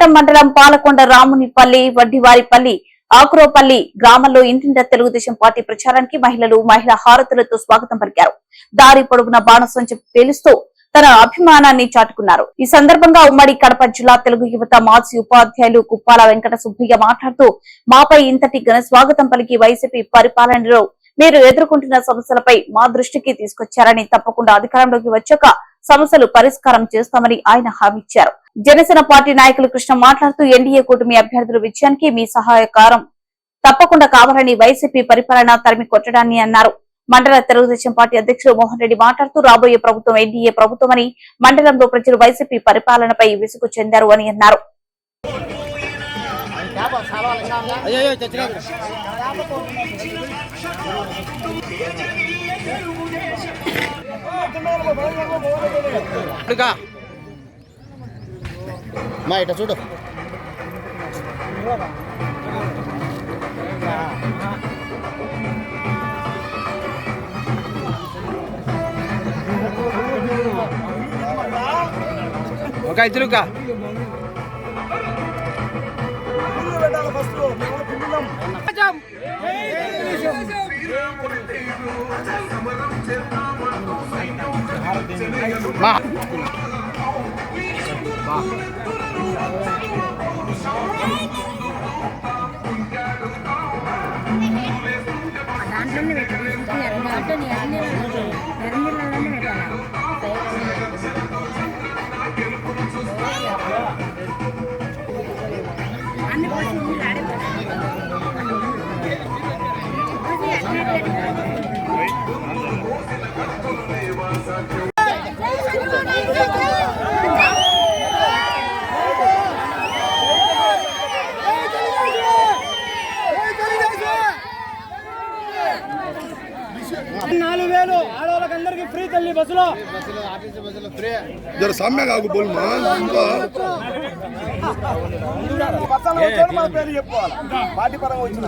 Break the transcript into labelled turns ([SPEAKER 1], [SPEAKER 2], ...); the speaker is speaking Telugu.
[SPEAKER 1] పాలెం మండలం పాలకొండ రామునిపల్లి వడ్డివారిపల్లి ఆకురోపల్లి గ్రామంలో ఇంటింటా తెలుగుదేశం పార్టీ ప్రచారానికి మహిళా హారతులతో స్వాగతం పలికారు. దారి పొడవున బాణసంచ పేలుస్తూ తన అభిమానాన్ని చాటుకున్నారు. ఈ సందర్భంగా ఉమ్మడి కడప జిల్లా తెలుగు యువత మాజీ ఉపాధ్యాయులు కుప్పాల వెంకట సుబ్బయ్య మాట్లాడుతూ మాపై ఇంతటి ఘన స్వాగతం పలికి వైసీపీ పరిపాలనలో మీరు ఎదుర్కొంటున్న సమస్యలపై మా దృష్టికి తీసుకొచ్చారని, తప్పకుండా అధికారంలోకి వచ్చాక సమస్యలు పరిష్కారం చేస్తామని ఆయన హామీ ఇచ్చారు. జనసేన పార్టీ నాయకులు కృష్ణ మాట్లాడుతూ ఎన్డీఏ కూటమి అభ్యర్థుల విజయానికి మీ సహాయకారం తప్పకుండా కావాలని, వైసీపీ పరిపాలన తరిమి కొట్టడాన్ని అన్నారు. మండల తెలుగుదేశం పార్టీ అధ్యక్షుడు మోహన్ రెడ్డి మాట్లాడుతూ రాబోయే ప్రభుత్వం ఎన్డీఏ ప్రభుత్వమని, మండలంలో ప్రజలు వైసీపీ పరిపాలనపై విసుగు చెందారు అని అన్నారు.
[SPEAKER 2] మా ఇట చూడు
[SPEAKER 3] ఒక ఇద్దరుగా
[SPEAKER 4] దాంట్లోనే పెట్టాలి. ఎర్రనీళ్ళలోనే పెట్టాలి. అన్ని పోసి ఆడే
[SPEAKER 5] ఆడవాళ్ళకందరికి ఫ్రీ తల్లి బస్సులో
[SPEAKER 2] జర సామ్య కాకు బోల్మా
[SPEAKER 5] పేరు చెప్పుకోవాలి పార్టీ పరంగా వచ్చిన